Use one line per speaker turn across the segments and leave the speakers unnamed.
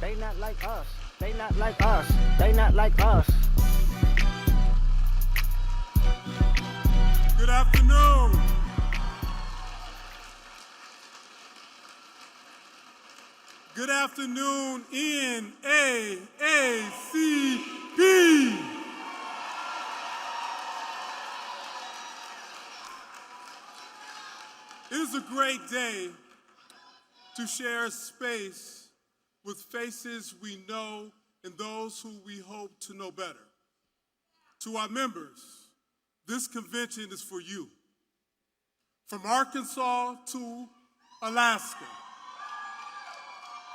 They not like us. They not like us. They not like us.
Good afternoon. Good afternoon, NAACP. It is a great day to share space with faces we know and those who we hope to know better. To our members, this convention is for you. From Arkansas to Alaska,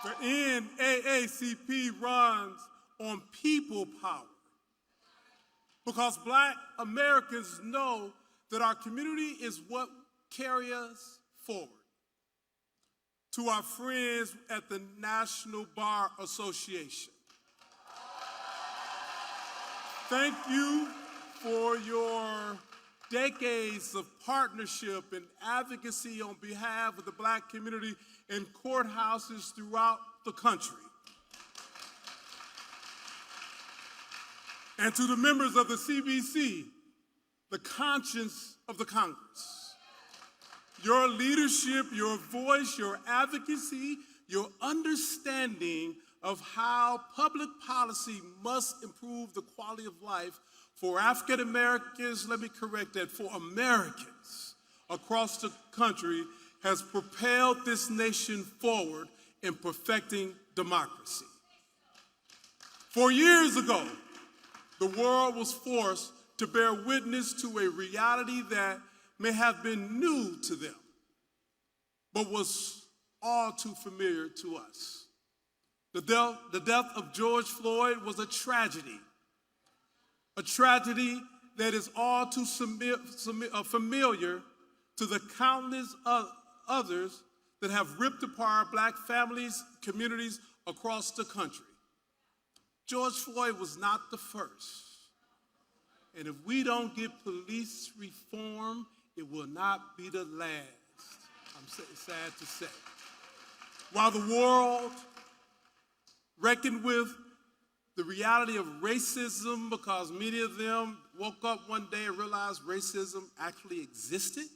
the NAACP runs on people power because Black Americans know that our community is what carries us forward. To our friends at the National Bar Association, thank you for your decades of partnership and advocacy on behalf of the Black community in courthouses throughout the country. And to the members of the CBC, the conscience of the Congress. Your leadership, your voice, your advocacy, your understanding of how public policy must improve the quality of life for African Americans, let me correct that, for Americans across the country has propelled this nation forward in perfecting democracy. 4 years ago, the world was forced to bear witness to a reality that may have been new to them, but was all too familiar to us. The death of George Floyd was a tragedy that is all too familiar to the countless others that have ripped apart Black families, communities across the country. George Floyd was not the first. And if we don't get police reform, it will not be the last, I'm sad to say. While the world reckoned with the reality of racism because many of them woke up one day and realized racism actually existed,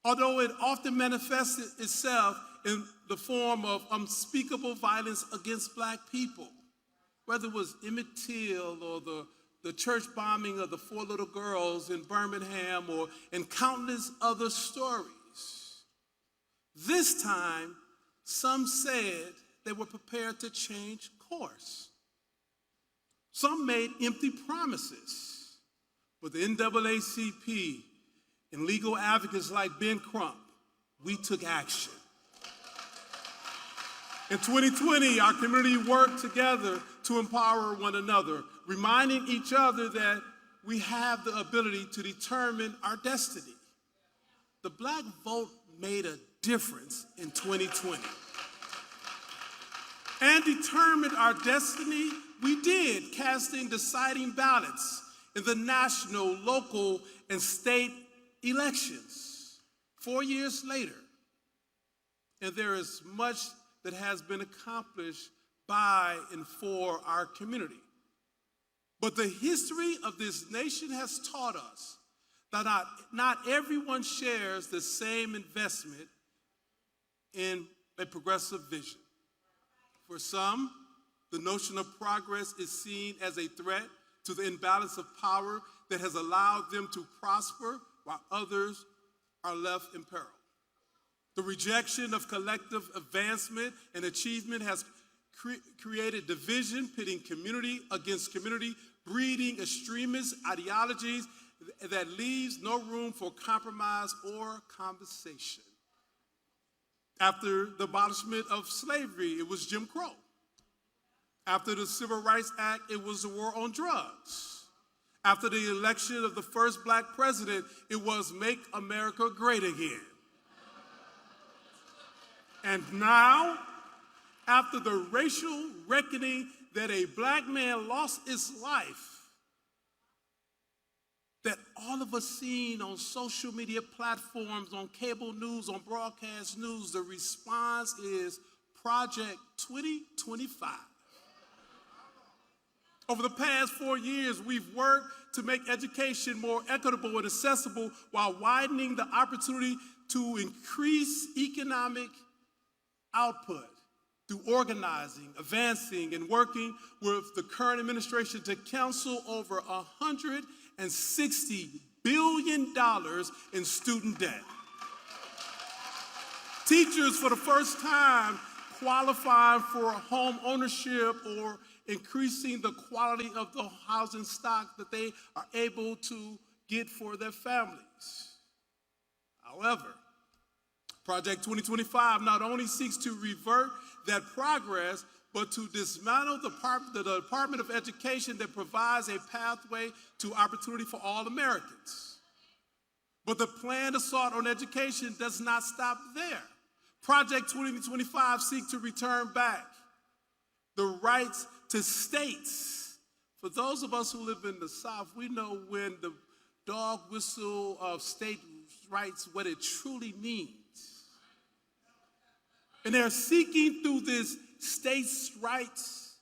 although it often manifested itself in the form of unspeakable violence against Black people, whether it was Emmett Till or the church bombing of the 4 little girls in Birmingham and countless other stories. This time, some said they were prepared to change course. Some made empty promises, but the NAACP and legal advocates like Ben Crump, we took action. In 2020, our community worked together to empower one another, reminding each other that we have the ability to determine our destiny. The Black vote made a difference in 2020. And determined our destiny, we did, casting deciding ballots in the national, local, and state elections 4 years later. And there is much that has been accomplished by and for our community. But the history of this nation has taught us that not everyone shares the same investment in a progressive vision. For some, the notion of progress is seen as a threat to the imbalance of power that has allowed them to prosper while others are left in peril. The rejection of collective advancement and achievement has created division, pitting community against community, breeding extremist ideologies that leaves no room for compromise or conversation. After the abolishment of slavery, it was Jim Crow. After the Civil Rights Act, it was the war on drugs. After the election of the first Black president, it was Make America Great Again. And now, after the racial reckoning that a Black man lost his life, that all of us seen on social media platforms, on cable news, on broadcast news, the response is Project 2025. Over the past 4 years, we've worked to make education more equitable and accessible while widening the opportunity to increase economic output through organizing, advancing, and working with the current administration to cancel over $160 billion in student debt. Teachers, for the first time, qualifying for home ownership or increasing the quality of the housing stock that they are able to get for their families. However, Project 2025 not only seeks to revert that progress, but to dismantle the Department of Education that provides a pathway to opportunity for all Americans. But the planned assault on education does not stop there. Project 2025 seeks to return back the rights to states. For those of us who live in the South, we know when the dog whistle of state rights, what it truly means. And they're seeking through this states' rights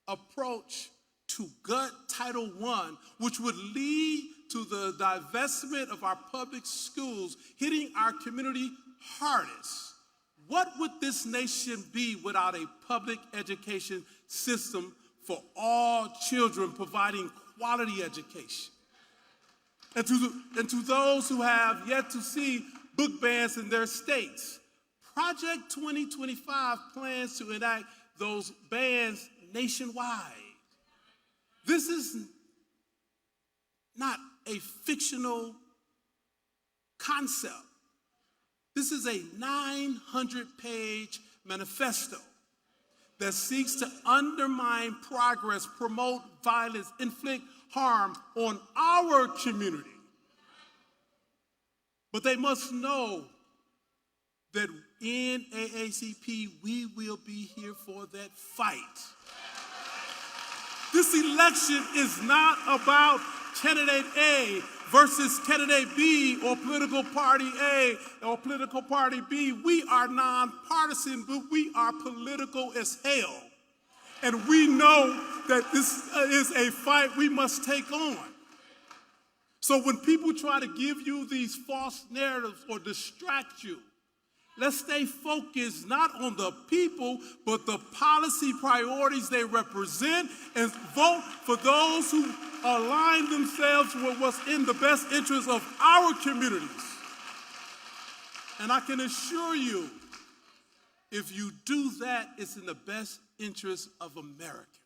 approach to gut Title I, which would lead to the divestment of our public schools, hitting our community hardest. What would this nation be without a public education system for all children, providing quality education? And to those who have yet to see book bans in their states, Project 2025 plans to enact those bans nationwide. This is not a fictional concept. This is a 900-page manifesto that seeks to undermine progress, promote violence, inflict harm on our community. But they must know that in NAACP, we will be here for that fight. This election is not about candidate A versus candidate B or political party A or political party B. We are nonpartisan, but we are political as hell. And we know that this is a fight we must take on. So when people try to give you these false narratives or distract you, let's stay focused not on the people, but the policy priorities they represent, and vote for those who align themselves with what's in the best interest of our communities. And I can assure you, if you do that, it's in the best interest of America.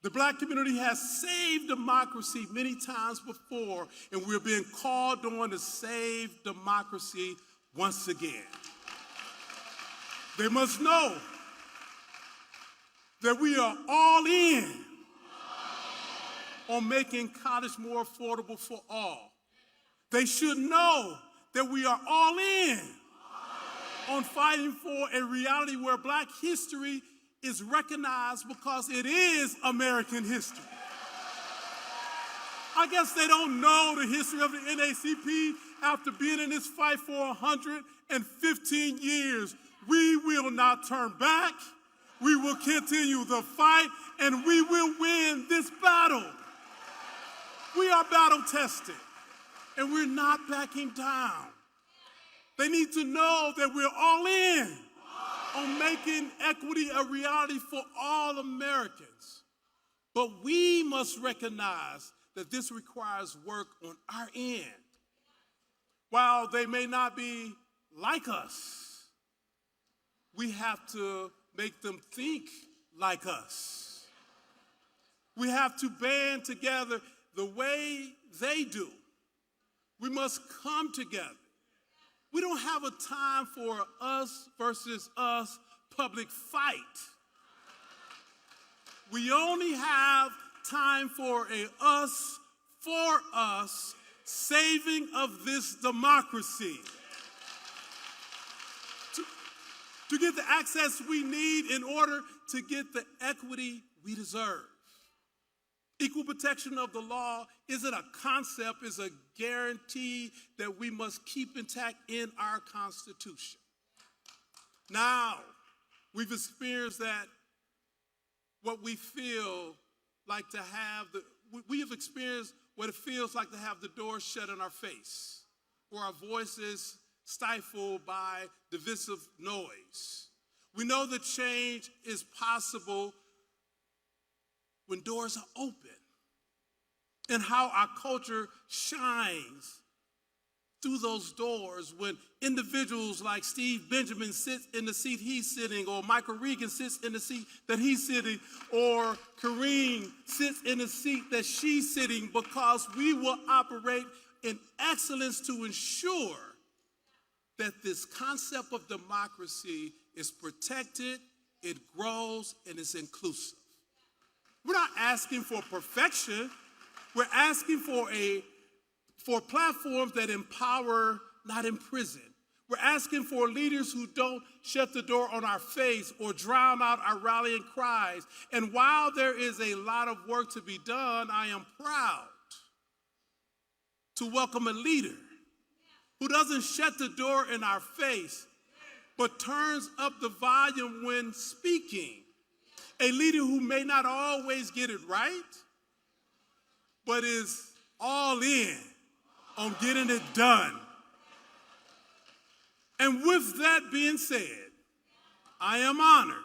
The Black community has saved democracy many times before, and we're being called on to save democracy once again. They must know that we are all in on making college more affordable for all. They should know that we are all in on fighting for a reality where Black history is recognized because it is American history. I guess they don't know the history of the NAACP after being in this fight for 115 years. We will not turn back. We will continue the fight, and we will win this battle. We are battle tested, and we're not backing down. They need to know that we're all in on making equity a reality for all Americans. But we must recognize that this requires work on our end. While they may not be like us, we have to make them think like us. We have to band together the way they do. We must come together. We don't have a time for us versus us public fight. We only have time for a us for us saving of this democracy. To get the access we need in order to get the equity we deserve. Equal protection of the law isn't a concept, it's a guarantee that we must keep intact in our Constitution. Now, We've experienced that what we feel like to have we have experienced what it feels like to have the door shut in our face, or our voices stifled by divisive noise. We know that change is possible when doors are open, and how our culture shines through those doors when individuals like Steve Benjamin sits in the seat he's sitting, or Michael Regan sits in the seat that he's sitting, or Karine sits in the seat that she's sitting, because we will operate in excellence to ensure that this concept of democracy is protected, it grows, and it's inclusive. We're not asking for perfection. We're asking for platforms that empower, not imprison. We're asking for leaders who don't shut the door on our face or drown out our rallying cries. And while there is a lot of work to be done, I am proud to welcome a leader who doesn't shut the door in our face, but turns up the volume when speaking. A leader who may not always get it right, but is all in on getting it done. And with that being said, I am honored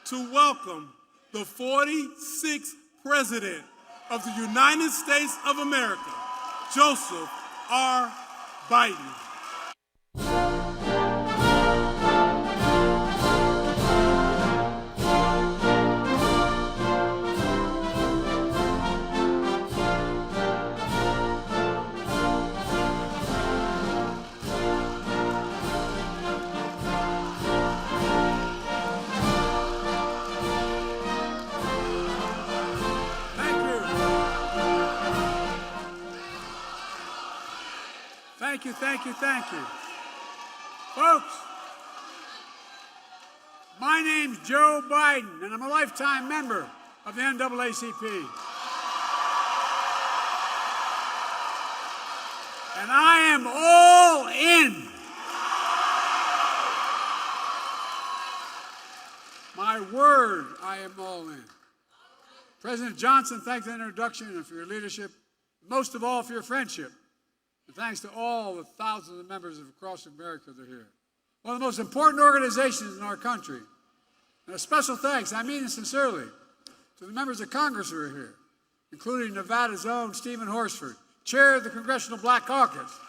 to welcome the 46th President of the United States of America, Joseph R. Biden.
Thank you. Folks, my name's Joe Biden, and I'm a lifetime member of the NAACP. And I am all in. My word, I am all in. President Johnson, thanks for the introduction and for your leadership, most of all for your friendship. And thanks to all the thousands of members of across America that are here. One of the most important organizations in our country. And a special thanks, I mean it sincerely, to the members of Congress who are here, including Nevada's own Stephen Horsford, chair of the Congressional Black Caucus.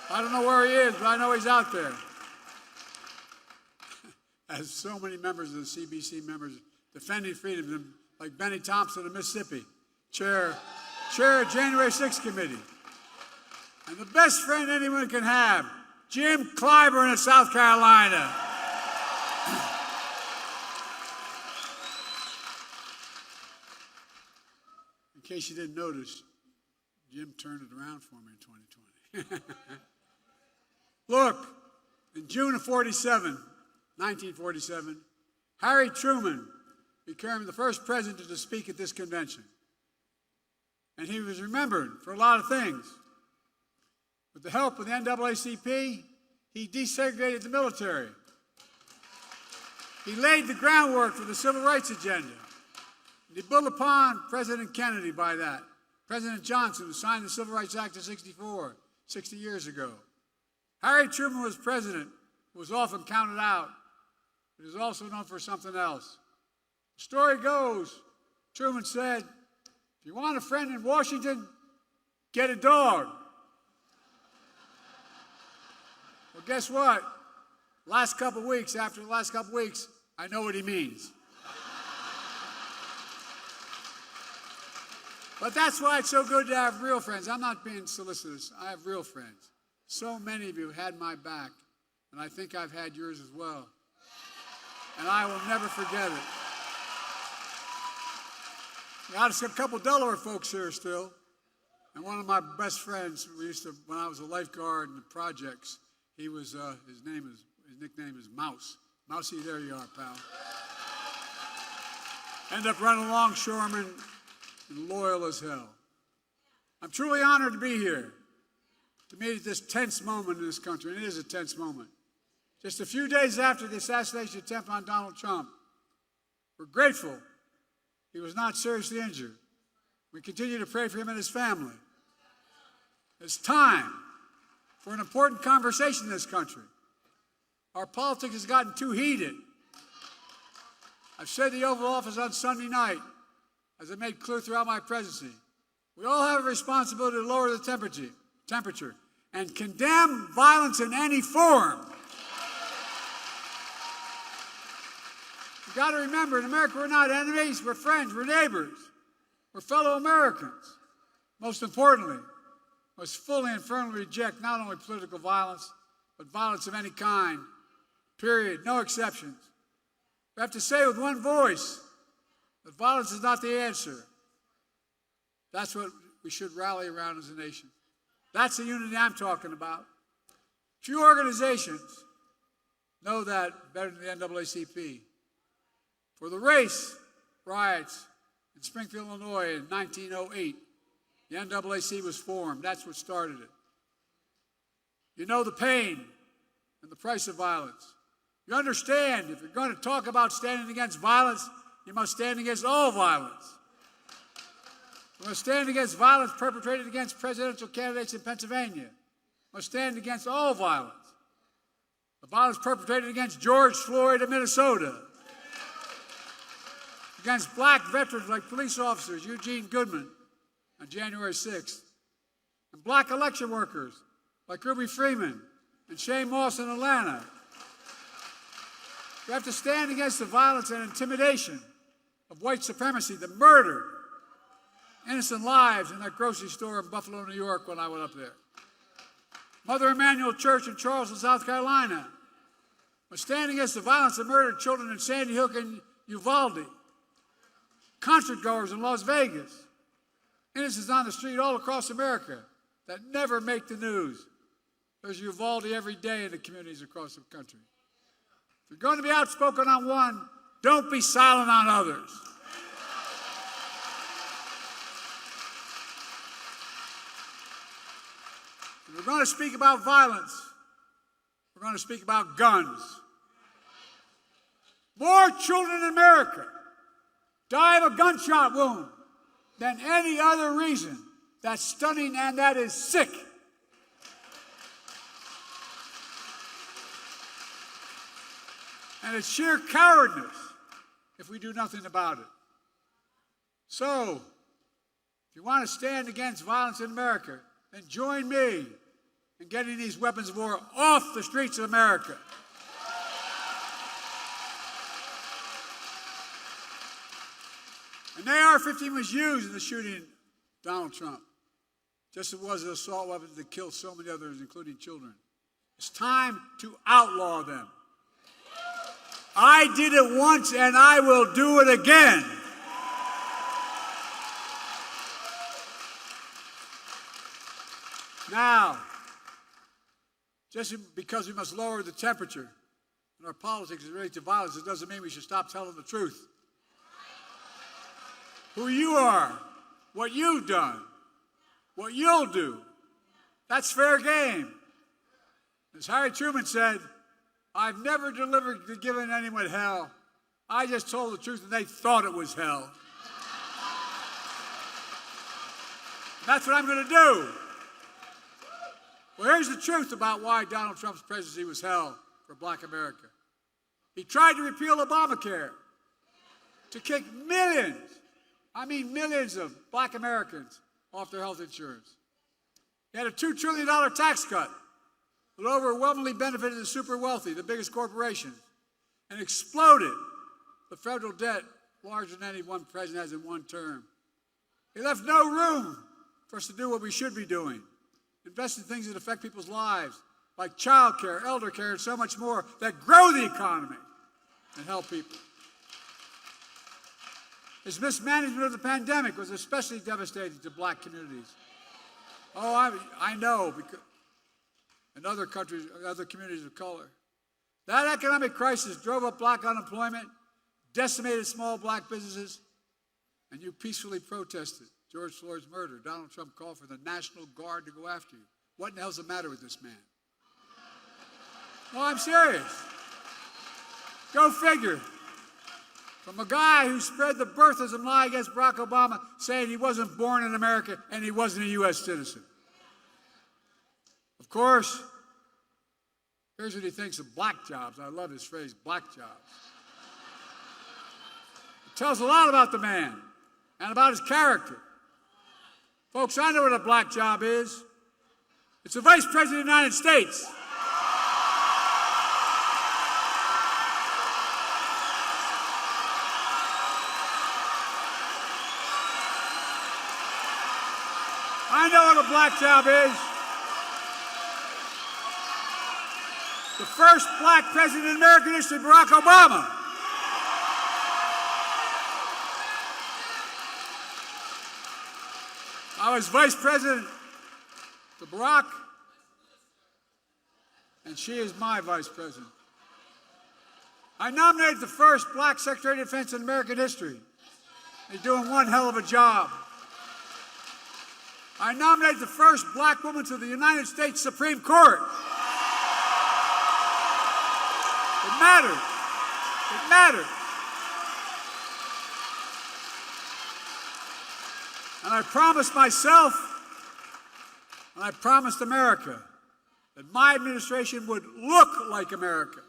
I don't know where he is, but I know he's out there. As so many members of the CBC members defending freedom, like Benny Thompson of Mississippi, chair of January 6th Committee. And the best friend anyone can have, Jim Clyburn of South Carolina. In case you didn't notice, Jim turned it around for me in 2020. Look, in June of 1947, Harry Truman became the first president to speak at this convention. And he was remembered for a lot of things. With the help of the NAACP, he desegregated the military. He laid the groundwork for the civil rights agenda. And he built upon President Kennedy by that. President Johnson, who signed the Civil Rights Act of '64, 60 years ago. Harry Truman was president, who was often counted out, but he was also known for something else. The story goes, Truman said, if you want a friend in Washington, get a dog. Well, guess what? After the last couple of weeks, I know what he means. But that's why it's so good to have real friends. I'm not being solicitous. I have real friends. So many of you have had my back, and I think I've had yours as well. And I will never forget it. Got a couple Delaware folks here still. And one of my best friends, when I was a lifeguard in the projects, he was, his nickname is Mouse. Mousy, there you are, pal. End up running longshoreman and loyal as hell. I'm truly honored to be here, to meet at this tense moment in this country, and it is a tense moment. just a few days after the assassination attempt on Donald Trump. We're grateful he was not seriously injured. We continue to pray for him and his family. It's time for an important conversation in this country. Our politics has gotten too heated. I've said in the Oval Office on Sunday night, as I made clear throughout my presidency, we all have a responsibility to lower the temperature and condemn violence in any form. You've got to remember, in America, we're not enemies, we're friends, we're neighbors, we're fellow Americans. Most importantly, we must fully and firmly reject not only political violence, but violence of any kind, period, no exceptions. We have to say with one voice that violence is not the answer. That's what we should rally around as a nation. That's the unity I'm talking about. Few organizations know that better than the NAACP. For the race riots in Springfield, Illinois in 1908, the NAACP was formed. That's what started it. You know the pain and the price of violence. You understand if you're going to talk about standing against violence, you must stand against all violence. We must stand against violence perpetrated against presidential candidates in Pennsylvania. We must stand against all violence. The violence perpetrated against George Floyd in Minnesota. Against black veterans like police officers Eugene Goodman on January 6th. And black election workers like Ruby Freeman and Shane Moss in Atlanta. We have to stand against the violence and intimidation of white supremacy that murdered innocent lives in that grocery store in Buffalo, New York when I went up there. Mother Emanuel Church in Charleston, South Carolina. We stand against the violence that murdered children in Sandy Hook and Uvalde. Concert goers in Las Vegas. Innocents on the street all across America that never make the news. There's Uvalde every day in the communities across the country. If you're going to be outspoken on one, don't be silent on others. If we're going to speak about violence, we're going to speak about guns. More children in America die of a gunshot wound than any other reason. That's stunning and that is sick. And it's sheer cowardness if we do nothing about it. So, if you want to stand against violence in America, then join me in getting these weapons of war off the streets of America. An AR-15 was used in the shooting of Donald Trump, just as it was an assault weapon that killed so many others, including children. It's time to outlaw them. I did it once and I will do it again. Now, just because we must lower the temperature in our politics as it relates to violence, it doesn't mean we should stop telling the truth. Who you are, what you've done, what you'll do, that's fair game. As Harry Truman said, I've never given anyone hell. I just told the truth and they thought it was hell. That's what I'm going to do. Well, here's the truth about why Donald Trump's presidency was hell for black America. He tried to repeal Obamacare to kick millions, I mean millions of black Americans off their health insurance. He had a $2 trillion tax cut that overwhelmingly benefited the super wealthy, the biggest corporations, and exploded the federal debt larger than any one president has in one term. He left no room for us to do what we should be doing, invest in things that affect people's lives, like child care, elder care, and so much more that grow the economy and help people. His mismanagement of the pandemic was especially devastating to black communities. Oh, I know, because in other countries, other communities of color. That economic crisis drove up black unemployment, decimated small black businesses, and you peacefully protested George Floyd's murder. Donald Trump called for the National Guard to go after you. What in the hell's the matter with this man? No, I'm serious. Go figure. From a guy who spread the birthism lie against Barack Obama, saying he wasn't born in America and he wasn't a U.S. citizen. Of course, here's what he thinks of black jobs. I love his phrase, black jobs. It tells a lot about the man and about his character. Folks, I know what a black job is. It's the Vice President of the United States. I know what a black job is. The first black president in American history, Barack Obama. I was vice president to Barack, and she is my vice president. I nominated the first black Secretary of Defense in American history. He's doing one hell of a job. I nominated the first black woman to the United States Supreme Court. It matters. It matters. And I promised myself, and I promised America, that my administration would look like America.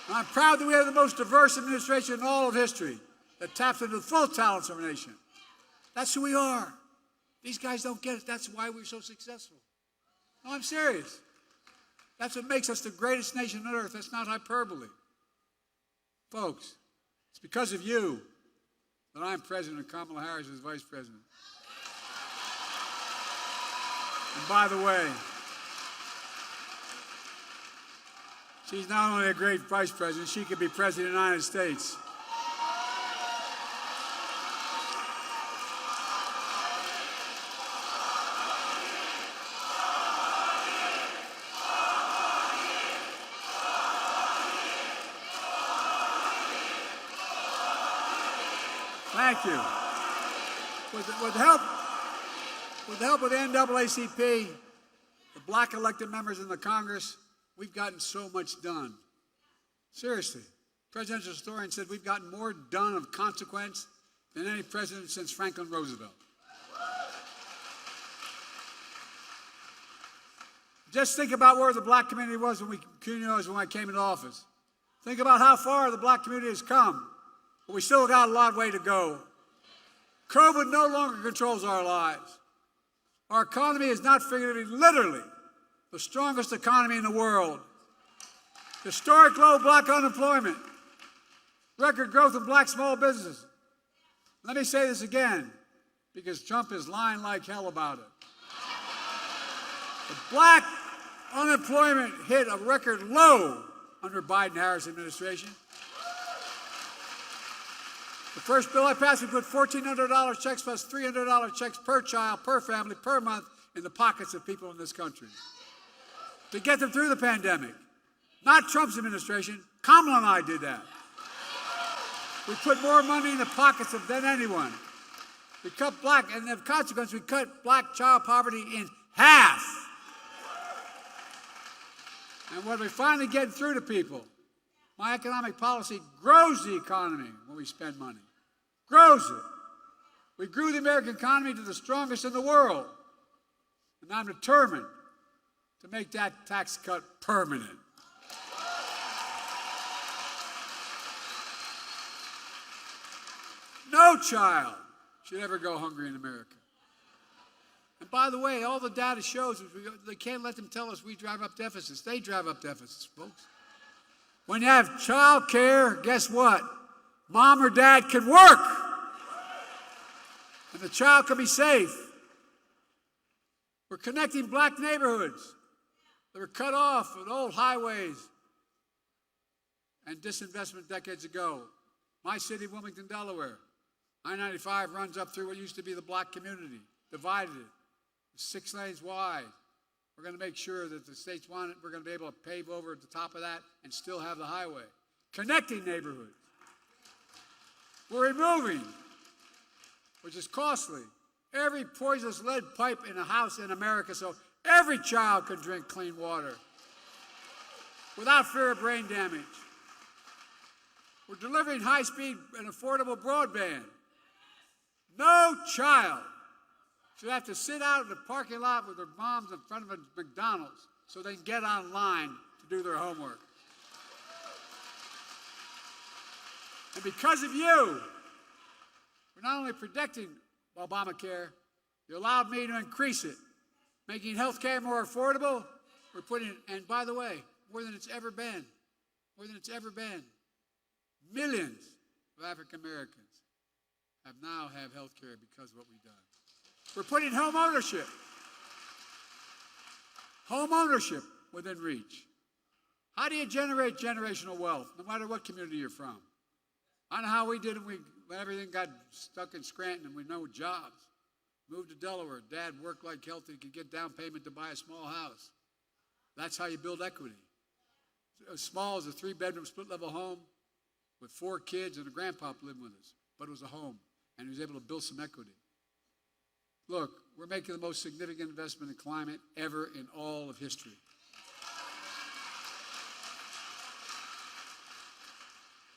And I'm proud that we have the most diverse administration in all of history that taps into the full talents of our nation. That's who we are. These guys don't get it. That's why we're so successful. No, I'm serious. That's what makes us the greatest nation on earth. That's not hyperbole. Folks, it's because of you that I'm president and Kamala Harris is vice president. And by the way, she's not only a great vice president, she could be president of the United States. Thank you. With the help of the NAACP, the black elected members in the Congress, we've gotten so much done. Seriously. Presidential historian said we've gotten more done of consequence than any president since Franklin Roosevelt. Just think about where the black community was when I came into office. Think about how far the black community has come. But we still got a long way to go. COVID no longer controls our lives. Our economy is not figuratively, literally, the strongest economy in the world. Historic low black unemployment. Record growth in black small businesses. Let me say this again, because Trump is lying like hell about it. The black unemployment hit a record low under Biden-Harris administration. The first bill I passed, we put $1,400 checks plus $300 checks per child, per family, per month in the pockets of people in this country to get them through the pandemic. Not Trump's administration. Kamala and I did that. We put more money in the pockets of than anyone. We cut black, and as a consequence, we cut black child poverty in half. And what we're finally getting through to people, my economic policy grows the economy when we spend money. Grows it. We grew the American economy to the strongest in the world. And I'm determined to make that tax cut permanent. No child should ever go hungry in America. And by the way, all the data shows they can't let them tell us we drive up deficits. They drive up deficits, folks. When you have child care, guess what? Mom or dad can work. And the child can be safe. We're connecting black neighborhoods that were cut off with old highways and disinvestment decades ago. My city, Wilmington, Delaware. I-95 runs up through what used to be the black community, divided it. 6 lanes wide. We're going to make sure that the states want it. We're going to be able to pave over at the top of that and still have the highway. Connecting neighborhoods. We're removing, which is costly, every poisonous lead pipe in a house in America so every child can drink clean water. without fear of brain damage. We're delivering high-speed and affordable broadband. No child should have to sit out in the parking lot with their moms in front of a McDonald's so they can get online to do their homework. And because of you, we're not only protecting Obamacare, you allowed me to increase it, making health care more affordable. We're putting, and by the way, more than it's ever been, millions of African Americans now have health care because of what we've done. We're putting home ownership within reach. How do you generate generational wealth, no matter what community you're from? I know how we did it when everything got stuck in Scranton and we no jobs. Moved to Delaware. Dad worked like hell to get down payment to buy a small house. That's how you build equity. As small as a 3-bedroom split-level home with 4 kids and a grandpa living with us. But it was a home, and he was able to build some equity. Look, we're making the most significant investment in climate ever in all of history.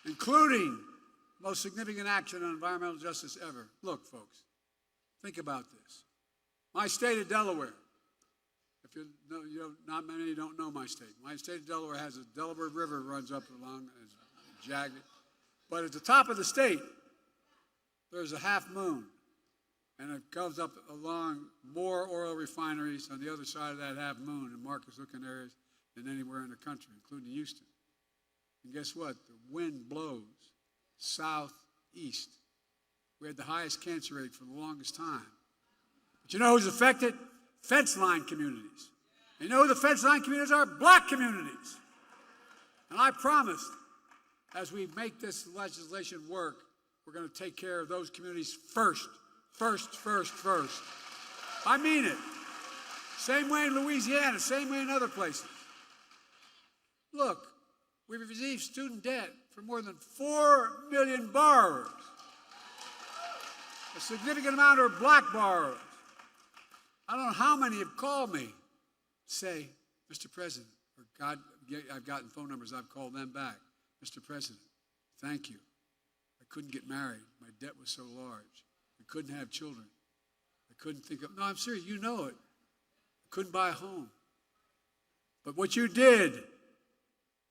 Including most significant action on environmental justice ever. Look, folks, think about this. My state of Delaware, if you know, not many don't know my state. My state of Delaware has a Delaware River runs up along, it's jagged. But at the top of the state, there's a half moon. And it goes up along more oil refineries on the other side of that half moon in Marcus-looking areas than anywhere in the country, including Houston. And guess what? The wind blows southeast. We had the highest cancer rate for the longest time. But you know who's affected? Fence line communities. And you know who the fence line communities are? Black communities. And I promised, as we make this legislation work, we're going to take care of those communities first. First. I mean it. Same way in Louisiana, same way in other places. Look, we've received student debt for more than 4 million borrowers. A significant amount are black borrowers. I don't know how many have called me, say, Mr. President, or God, I've gotten phone numbers, I've called them back. Mr. President, thank you. I couldn't get married. My debt was so large. I couldn't have children. I couldn't think of, no, I'm serious, you know it. I couldn't buy a home. But what you did,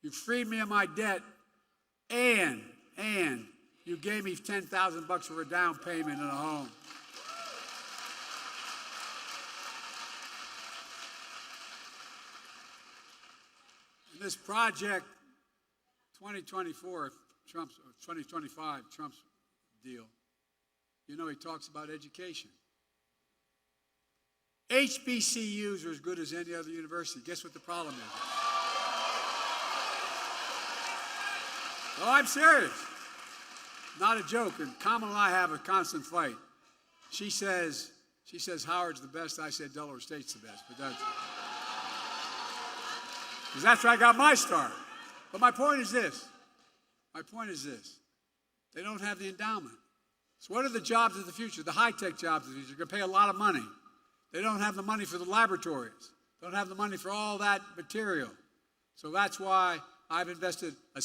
you freed me of my debt, and you gave me $10,000 for a down payment in a home. And this project, 2024, 2025, Trump's deal, you know, he talks about education. HBCUs are as good as any other university. Guess what the problem is? Oh, I'm serious. Not a joke. And Kamala and I have a constant fight. She says Howard's the best. I said Delaware State's the best. But that's where I got my start. But my point is this. They don't have the endowment. So what are the jobs of the future? The high-tech jobs of the future. You're going to pay a lot of money. They don't have the money for the laboratories. They don't have the money for all that material. So that's why I've invested a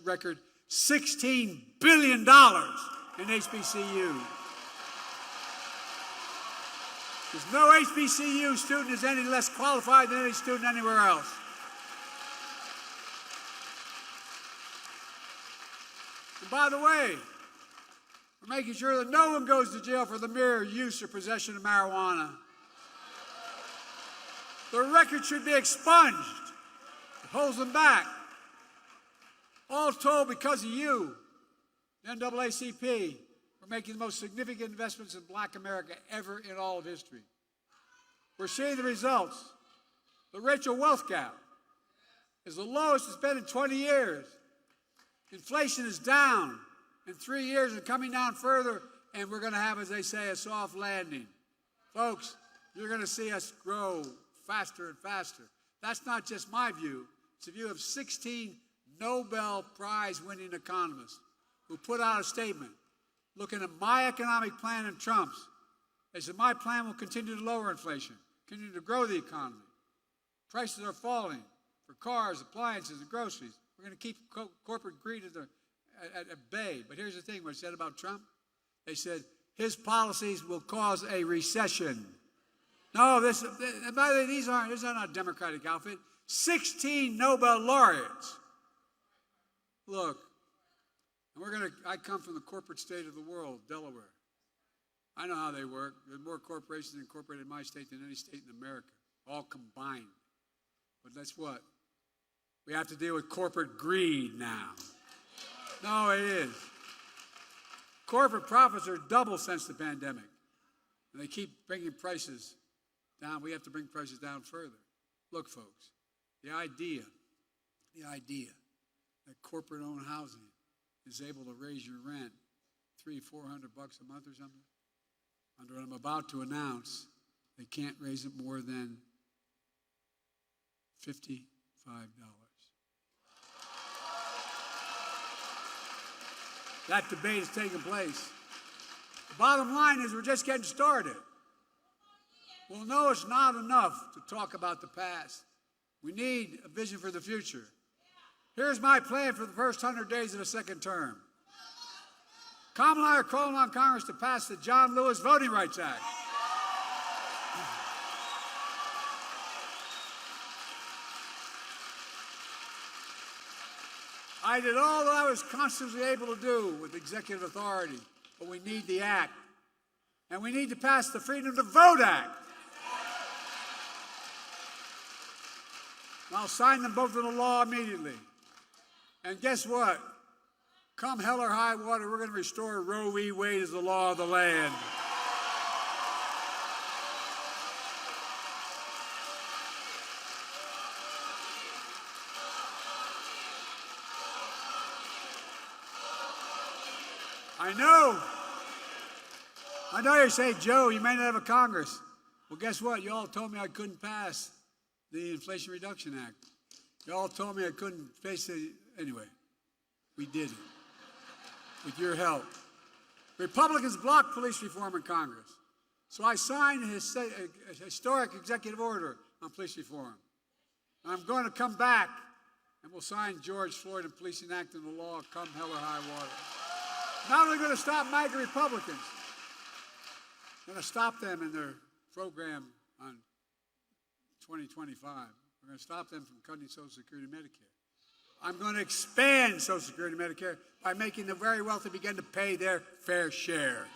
record $16 billion in HBCU. There's no HBCU student is any less qualified than any student anywhere else. And by the way, we're making sure that no one goes to jail for the mere use or possession of marijuana. The record should be expunged. It holds them back. All told, because of you, the NAACP, we're making the most significant investments in Black America ever in all of history. We're seeing the results. The racial wealth gap is the lowest it's been in 20 years. Inflation is down in 3 years and coming down further, and we're going to have, as they say, a soft landing. Folks, you're going to see us grow faster and faster. That's not just my view. It's the view of 16 Nobel Prize-winning economists who put out a statement looking at my economic plan and Trump's. They said, my plan will continue to lower inflation, continue to grow the economy. Prices are falling. for cars, appliances, and groceries. We're going to keep corporate greed at bay. But here's the thing, what I said about Trump. They said his policies will cause a recession. No, this is not a Democratic outfit. 16 Nobel laureates. Look, I come from the corporate state of the world, Delaware. I know how they work. There's more corporations incorporated in my state than any state in America, all combined. But that's what? We have to deal with corporate greed now. No, it is. Corporate profits are double since the pandemic. And they keep bringing prices down. We have to bring prices down further. Look, folks, the idea that corporate-owned housing is able to raise your rent $300-400 a month or something, under what I'm about to announce, they can't raise it more than $55. That debate is taking place. The bottom line is we're just getting started. Well, no, it's not enough to talk about the past. We need a vision for the future. Here's my plan for the first 100 days of the second term. Kamala and I are calling on Congress to pass the John Lewis Voting Rights Act. I did all that I was constantly able to do with executive authority, but we need the act. And we need to pass the Freedom to Vote Act. And I'll sign them both into law immediately. And guess what? Come hell or high water, we're going to restore Roe v. Wade as the law of the land. I know you say, Joe, you may not have a Congress. Well, guess what? You all told me I couldn't pass the Inflation Reduction Act. You all told me I couldn't face it. Anyway, we did it with your help. Republicans blocked police reform in Congress. So I signed a historic executive order on police reform. I'm going to come back and we'll sign George Floyd and Policing Act into law, come hell or high water. Not only going to stop MAGA Republicans, I'm going to stop them in their program on 2025. We're going to stop them from cutting Social Security and Medicare. I'm going to expand Social Security and Medicare by making the very wealthy begin to pay their fair share.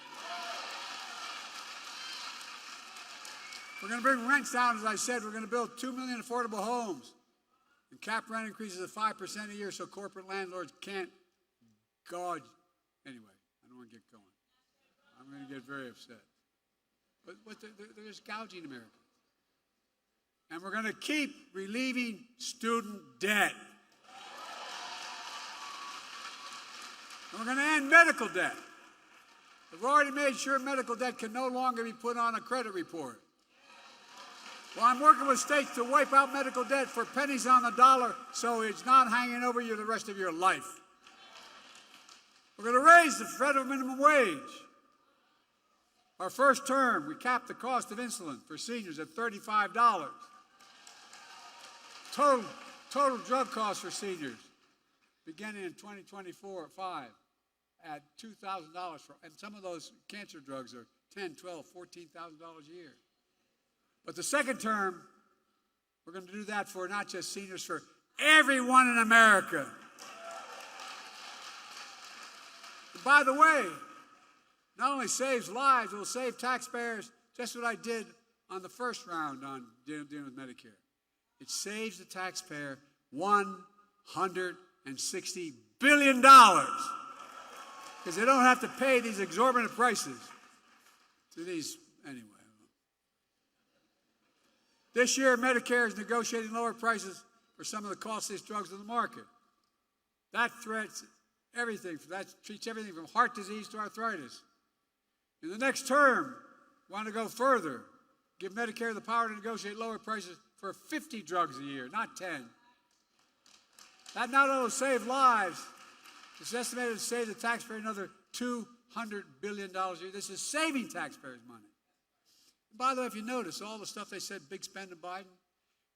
We're going to bring rents down, as I said. We're going to build 2 million affordable homes and cap rent increases of 5% a year so corporate landlords can't gouge. Anyway, I don't want to get going. I'm going to get very upset. But there's gouging Americans. And we're going to keep relieving student debt. And we're going to end medical debt. We've already made sure medical debt can no longer be put on a credit report. Well, I'm working with states to wipe out medical debt for pennies on the dollar so it's not hanging over you the rest of your life. We're going to raise the federal minimum wage. Our first term, we capped the cost of insulin for seniors at $35. Total drug costs for seniors, beginning in 2024-5, at $2,000. And some of those cancer drugs are $10,000, $12,000, $14,000 a year. But the second term, we're going to do that for not just seniors, for everyone in America. And by the way, not only saves lives, it will save taxpayers, just what I did on the first round on dealing with Medicare. It saves the taxpayer $160 billion because they don't have to pay these exorbitant prices to these, anyway. This year, Medicare is negotiating lower prices for some of the costliest drugs on the market. That threats everything. That treats everything from heart disease to arthritis. In the next term, we want to go further, give Medicare the power to negotiate lower prices for 50 drugs a year, not 10. That not only will save lives, it's estimated to save the taxpayer another $200 billion a year. This is saving taxpayers money. And by the way, if you notice, all the stuff they said, big spend in Biden,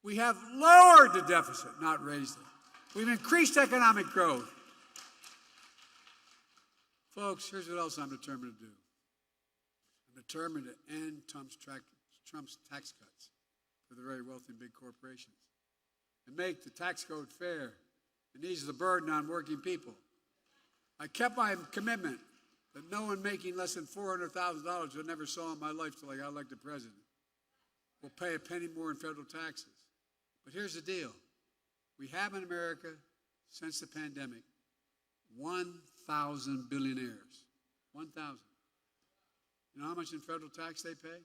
We have lowered the deficit, not raised it. We've increased economic growth. Folks, here's what else I'm determined to do. I'm determined to end Trump's tax cuts for the very wealthy and big corporations and make the tax code fair and ease the burden on working people. I kept my commitment that no one making less than $400,000, I never saw in my life till I got elected president, will pay a penny more in federal taxes. But here's the deal. We have in America, since the pandemic, 1,000 billionaires. 1,000. You know how much in federal tax they pay?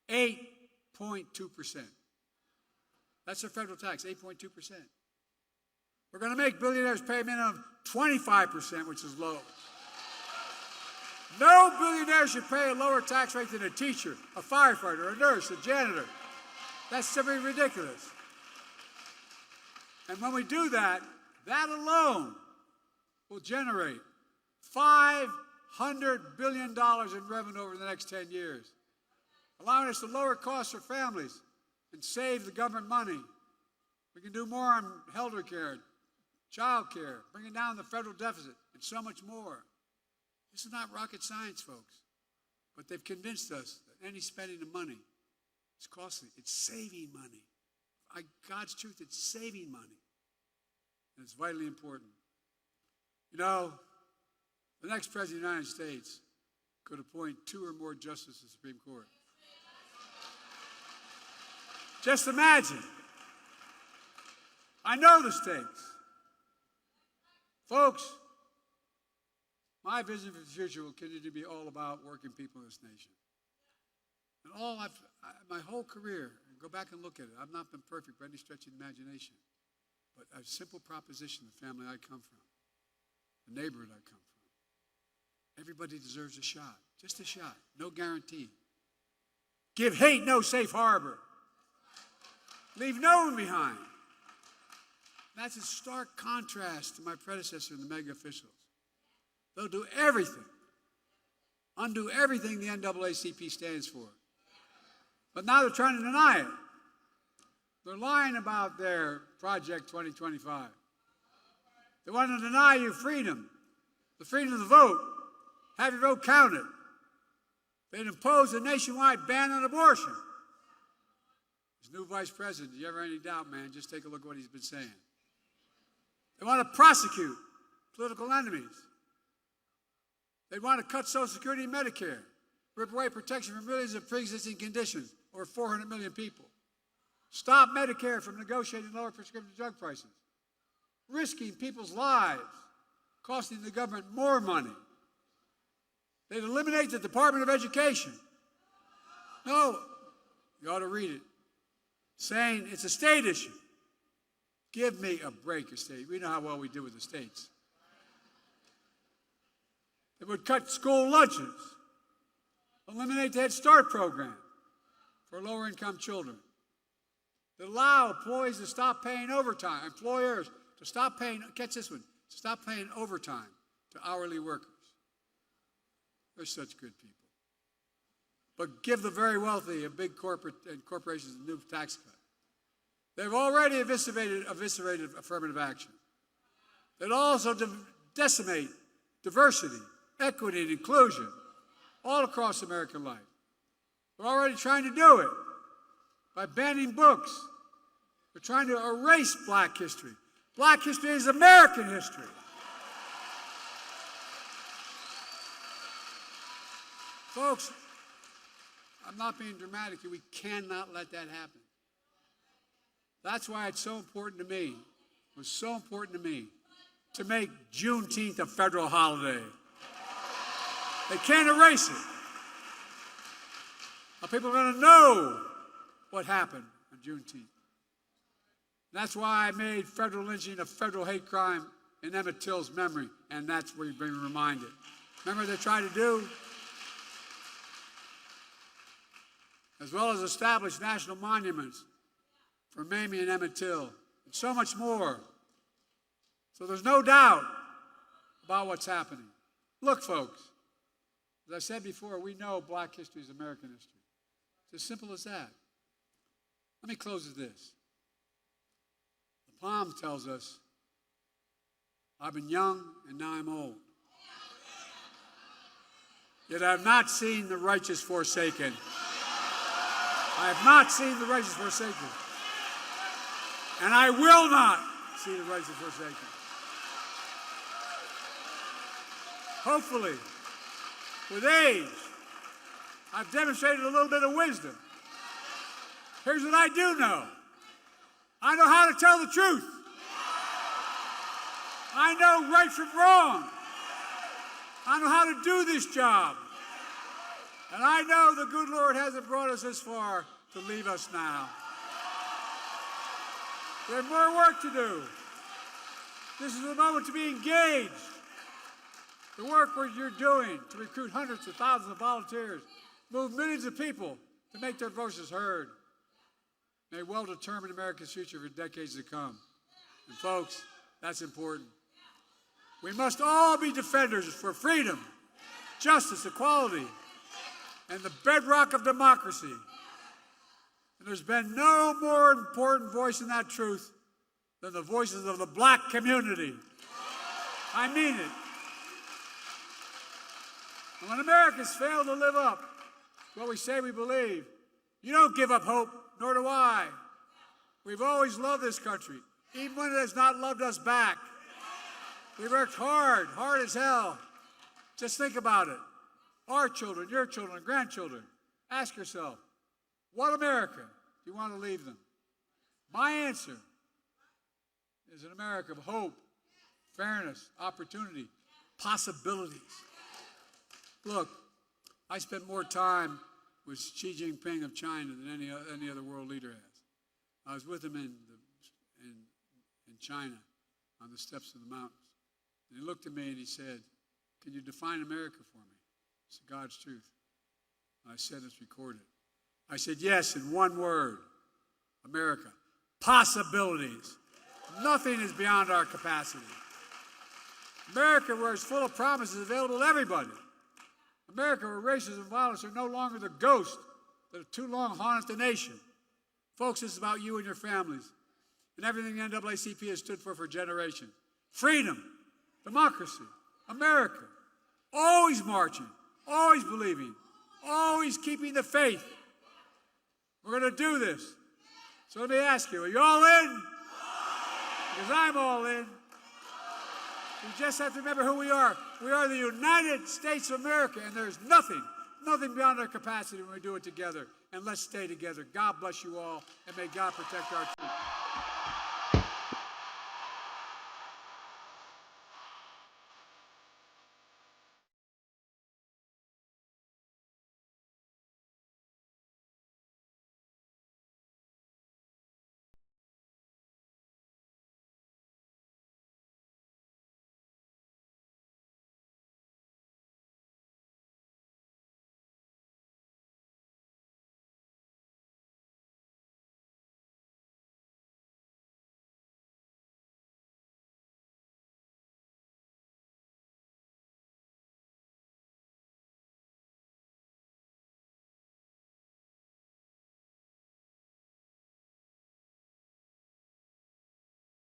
8.2%. That's their federal tax, 8.2%. We're going to make billionaires pay a minimum of 25%, which is low. No billionaire should pay a lower tax rate than a teacher, a firefighter, a nurse, a janitor. That's simply ridiculous. And when we do that, that alone will generate $500 billion in revenue over the next 10 years, allowing us to lower costs for families and save the government money. We can do more on elder care, child care, bringing down the federal deficit, and so much more. This is not rocket science, folks. But they've convinced us that any spending of money is costly. It's saving money. By God's truth, it's saving money. And it's vitally important. You know, the next president of the United States could appoint 2 or more justices to the Supreme Court. Just imagine. I know the stakes. Folks, my vision for the future will continue to be all about working people in this nation. And my whole career, and go back and look at it, I've not been perfect by any stretch of the imagination, but a simple proposition, the family I come from, the neighborhood I come from. Everybody deserves a shot, just a shot, no guarantee. Give hate no safe harbor. Leave no one behind. That's a stark contrast to my predecessor and the mega officials. They'll do everything, undo everything the NAACP stands for. But now they're trying to deny it. They're lying about their Project 2025. They want to deny you freedom, the freedom to vote, have your vote counted. They'd impose a nationwide ban on abortion. This new vice president, if you ever have any doubt, man, just take a look at what he's been saying. They want to prosecute political enemies. They want to cut Social Security and Medicare, rip away protection from millions of pre-existing conditions, over 400 million people. Stop Medicare from negotiating lower prescription drug prices, risking people's lives, costing the government more money. They'd eliminate the Department of Education. No, you ought to read it, saying it's a state issue. Give me a break, a state. We know how well we do with the states. They would cut school lunches, eliminate the Head Start program for lower-income children. They allow employees to stop paying overtime, employers to stop paying, catch this one, to stop paying overtime to hourly workers. They're such good people. But give the very wealthy and big corporations a new tax cut. They've already eviscerated affirmative action. They'd also decimate diversity, equity, and inclusion all across American life. We're already trying to do it by banning books. We're trying to erase black history. Black history is American history. Folks, I'm not being dramatic here. We cannot let that happen. That's why it's so important to me, it was so important to me, to make Juneteenth a federal holiday. They can't erase it. Now, people are going to know what happened on Juneteenth. That's why I made federal lynching a federal hate crime in Emmett Till's memory, and that's where you've been reminded. Remember what they tried to do? As well as establish national monuments for Mamie and Emmett Till, and so much more. So there's no doubt about what's happening. Look, folks, as I said before, we know black history is American history. It's as simple as that. Let me close with this. The Psalm tells us, I've been young and now I'm old. Yet I have not seen the righteous forsaken. I have not seen the righteous forsaken. And I will not see the righteous forsaken. Hopefully, with age, I've demonstrated a little bit of wisdom. Here's what I do know. I know how to tell the truth. I know right from wrong. I know how to do this job. And I know the good Lord hasn't brought us this far to leave us now. There's more work to do. This is the moment to be engaged. The work what you're doing to recruit hundreds of thousands of volunteers, move millions of people to make their voices heard, may well determine America's future for decades to come. And folks, that's important. We must all be defenders for freedom, justice, equality, and the bedrock of democracy. And there's been no more important voice in that truth than the voices of the black community. I mean it. And when Americans fail to live up to what we say we believe, you don't give up hope, nor do I. We've always loved this country, even when it has not loved us back. We worked hard as hell. Just think about it. Our children, your children, grandchildren. Ask yourself, what America do you want to leave them? My answer is an America of hope, fairness, opportunity, possibilities. Look, I spent more time with Xi Jinping of China than any other world leader has. I was with him in China on the steps of the mountains. And he looked at me and he said, can you define America for me? It's God's truth. And I said, it's recorded. I said, yes, in one word, America. Possibilities. Nothing is beyond our capacity. America, where it's full of promises available to everybody. America, where racism and violence are no longer the ghost that have too long haunted the nation. Folks, this is about you and your families and everything the NAACP has stood for generations. Freedom, democracy, America. Always marching, always believing, always keeping the faith. We're going to do this. So let me ask you, are you all in? Because I'm all in. We just have to remember who we are. We are the United States of America, and there's nothing beyond our capacity when we do it together. And let's stay together. God bless you all, and may God protect our truth.